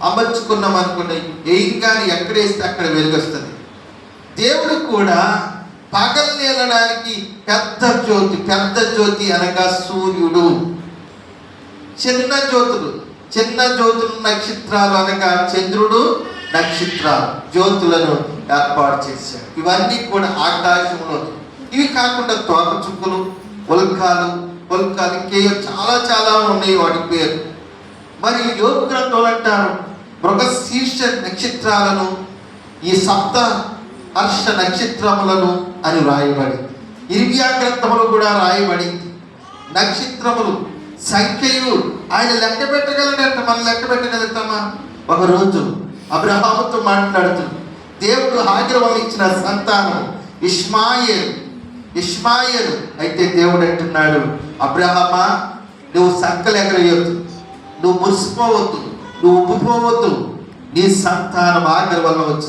అమర్చుకున్నాం అనుకోండి, ఏం కానీ ఎక్కడ వేస్తే అక్కడ వెలుగొస్తుంది. దేవుడు కూడా పగలు నీలడానికి పెద్ద జ్యోతి అనగా సూర్యుడు, చిన్న జ్యోతులు నక్షత్రాలు అనగా చంద్రుడు, నక్షత్రాలు, జ్యోతులను ఏర్పాటు చేశాడు. ఇవన్నీ కూడా ఆకాశంలో. ఇవి కాకుండా తోక చుక్కలు, ఉల్కాలు చాలా చాలా ఉన్నాయి వాటి పేరు. మరి యోగ గ్రంథంలో అంటారు మృగశీర్ష నక్షత్రాలను, ఈ సప్త హర్ష నక్షత్రములను అని రాయబడింది. ఇర్మియా గ్రంథములు కూడా రాయబడింది. నక్షత్రములు సంఖ్యలు ఆయన లెక్క పెట్టగలడంటే మనం లెక్క పెట్టగలుగుతామా? ఒకరోజు అబ్రహాముతో మాట్లాడుతూ దేవుడు హాగరు వల్ల ఇచ్చిన సంతానం ఇష్మాయేలు అయితే దేవుడు అంటున్నాడు, అబ్రహామా, నువ్వు సంకలు ఎగరయ్యొద్దు, నువ్వు మురిసిపోవద్దు, నువ్వు ఉబ్బిపోవద్దు, నీ సంతానం హాగరు వల్ల వచ్చి